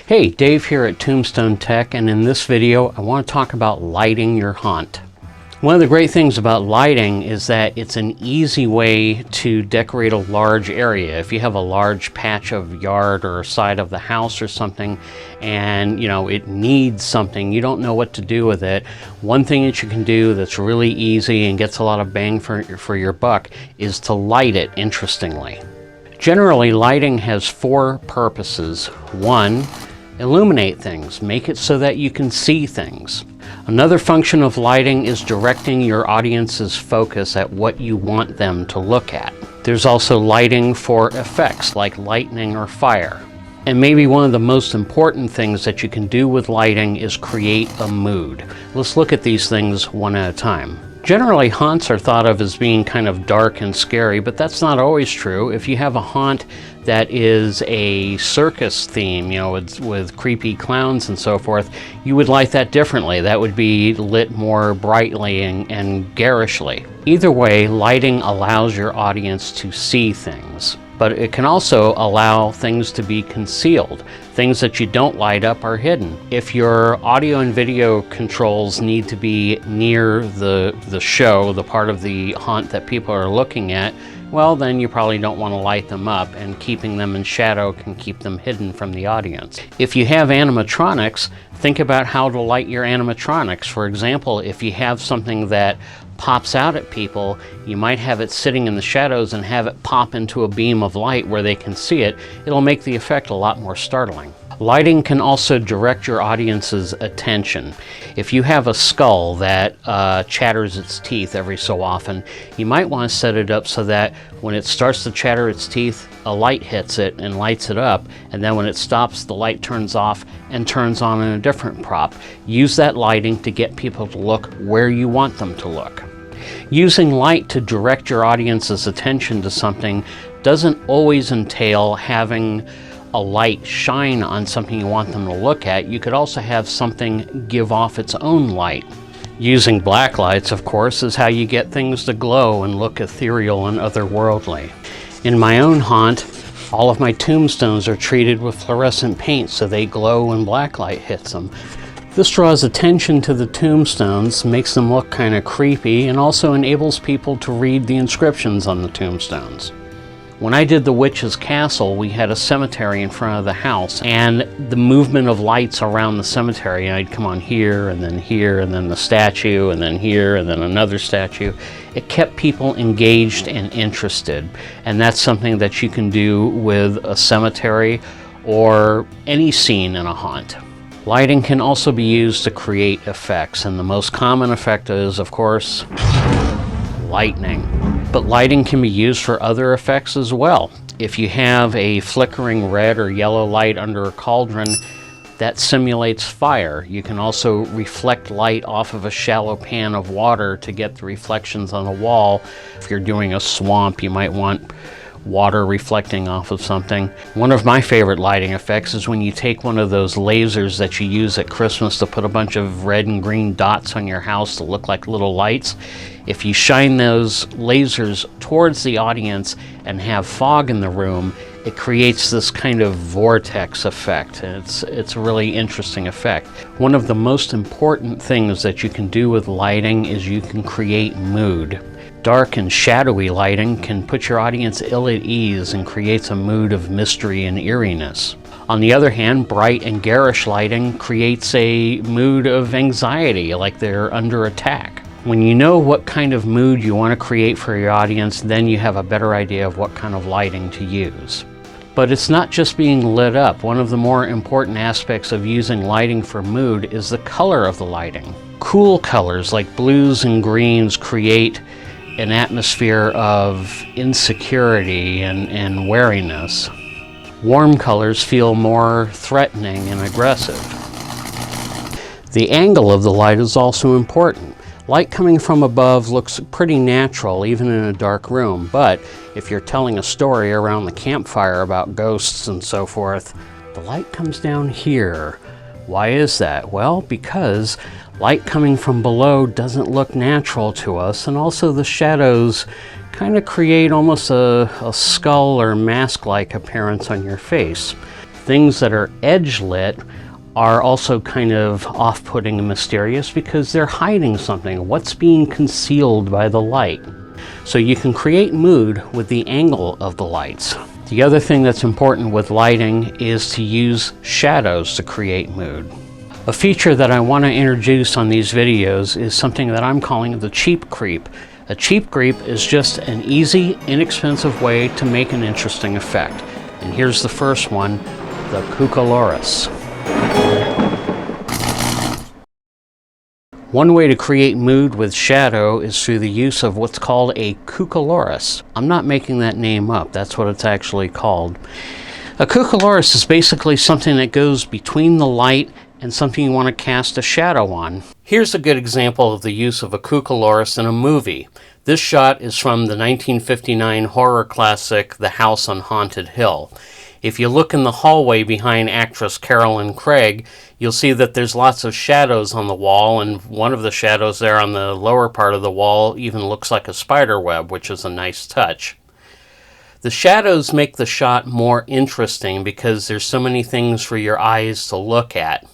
Hey, Dave here at Tombstone Tech, and in this video I want to talk about lighting your haunt. One of the great things about lighting is that it's an easy way to decorate a large area. If you have a large patch of yard or side of the house or something and it needs something, you don't know what to do with it, one thing that you can do that's really easy and gets a lot of bang for your buck is to light it interestingly. Generally, lighting has four purposes. One, illuminate things, make it so that you can see things. Another function of lighting is directing your audience's focus at what you want them to look at. There's also lighting for effects like lightning or fire. And maybe one of the most important things that you can do with lighting is create a mood. Let's look at these things one at a time. Generally, haunts are thought of as being kind of dark and scary, but that's not always true. If you have a haunt that is a circus theme, with creepy clowns and so forth, you would light that differently. That would be lit more brightly and garishly. Either way, lighting allows your audience to see things, but it can also allow things to be concealed. Things that you don't light up are hidden. If your audio and video controls need to be near the show, the part of the haunt that people are looking at, well, then you probably don't want to light them up, and keeping them in shadow can keep them hidden from the audience. If you have animatronics, think about how to light your animatronics. For example, if you have something that pops out at people, you might have it sitting in the shadows and have it pop into a beam of light where they can see it. It'll make the effect a lot more startling. Lighting can also direct your audience's attention. If you have a skull that chatters its teeth every so often, you might want to set it up so that when it starts to chatter its teeth, a light hits it and lights it up, and then when it stops, the light turns off and turns on in a different prop. Use that lighting to get people to look where you want them to look. Using light to direct your audience's attention to something doesn't always entail having a light shine on something you want them to look at. You could also have something give off its own light. Using black lights, of course, is how you get things to glow and look ethereal and otherworldly. In my own haunt, all of my tombstones are treated with fluorescent paint so they glow when black light hits them. This draws attention to the tombstones, makes them look kind of creepy, and also enables people to read the inscriptions on the tombstones. When I did the witch's castle, we had a cemetery in front of the house, and the movement of lights around the cemetery, and I'd come on here, and then the statue, and then here, and then another statue. It kept people engaged and interested, and that's something that you can do with a cemetery or any scene in a haunt. Lighting can also be used to create effects, and the most common effect is, of course, lightning. But lighting can be used for other effects as well. If you have a flickering red or yellow light under a cauldron, that simulates fire. You can also reflect light off of a shallow pan of water to get the reflections on a wall. If you're doing a swamp, you might want water reflecting off of something. One of my favorite lighting effects is when you take one of those lasers that you use at Christmas to put a bunch of red and green dots on your house to look like little lights. If you shine those lasers towards the audience and have fog in the room, it creates this kind of vortex effect. It's a really interesting effect. One of the most important things that you can do with lighting is you can create mood. Dark and shadowy lighting can put your audience ill at ease and creates a mood of mystery and eeriness. On the other hand, bright and garish lighting creates a mood of anxiety, like they're under attack. When you know what kind of mood you want to create for your audience, then you have a better idea of what kind of lighting to use. But it's not just being lit up. One of the more important aspects of using lighting for mood is the color of the lighting. Cool colors like blues and greens create an atmosphere of insecurity and wariness. Warm colors feel more threatening and aggressive. The angle of the light is also important. Light coming from above looks pretty natural even in a dark room, but if you're telling a story around the campfire about ghosts and so forth, the light comes down here. Why is that? Well, because light coming from below doesn't look natural to us, and also the shadows kind of create almost a skull or mask-like appearance on your face. Things that are edge lit are also kind of off-putting and mysterious because they're hiding something. What's being concealed by the light? So you can create mood with the angle of the lights. The other thing that's important with lighting is to use shadows to create mood. A feature that I want to introduce on these videos is something that I'm calling the cheap creep. A cheap creep is just an easy, inexpensive way to make an interesting effect. And here's the first one, the cucoloris. One way to create mood with shadow is through the use of what's called a cucoloris. I'm not making that name up, that's what it's actually called. A cucoloris is basically something that goes between the light and something you want to cast a shadow on. Here's a good example of the use of a cucoloris in a movie. This shot is from the 1959 horror classic, The House on Haunted Hill. If you look in the hallway behind actress Carolyn Craig, you'll see that there's lots of shadows on the wall, and one of the shadows there on the lower part of the wall even looks like a spider web, which is a nice touch. The shadows make the shot more interesting because there's so many things for your eyes to look at.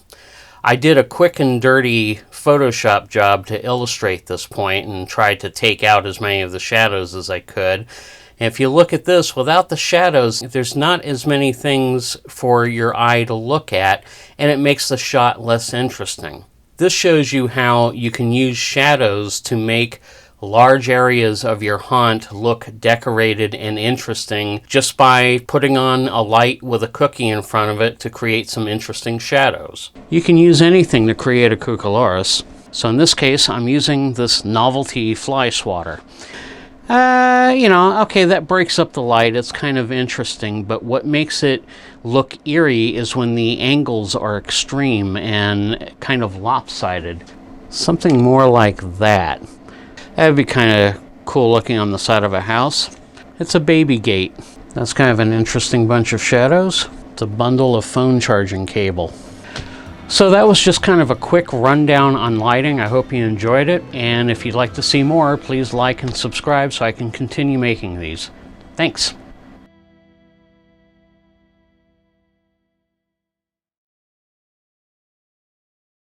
I did a quick and dirty Photoshop job to illustrate this point and tried to take out as many of the shadows as I could. And if you look at this, without the shadows, there's not as many things for your eye to look at, and it makes the shot less interesting. This shows you how you can use shadows to make large areas of your haunt look decorated and interesting just by putting on a light with a cookie in front of it to create some interesting shadows. You can use anything to create a cucoloris. So in this case, I'm using this novelty fly swatter. Okay, that breaks up the light. It's kind of interesting, but what makes it look eerie is when the angles are extreme and kind of lopsided. Something more like that. That'd be kind of cool looking on the side of a house. It's a baby gate. That's kind of an interesting bunch of shadows. It's a bundle of phone charging cable. So that was just kind of a quick rundown on lighting. I hope you enjoyed it. And if you'd like to see more, please like and subscribe so I can continue making these. Thanks.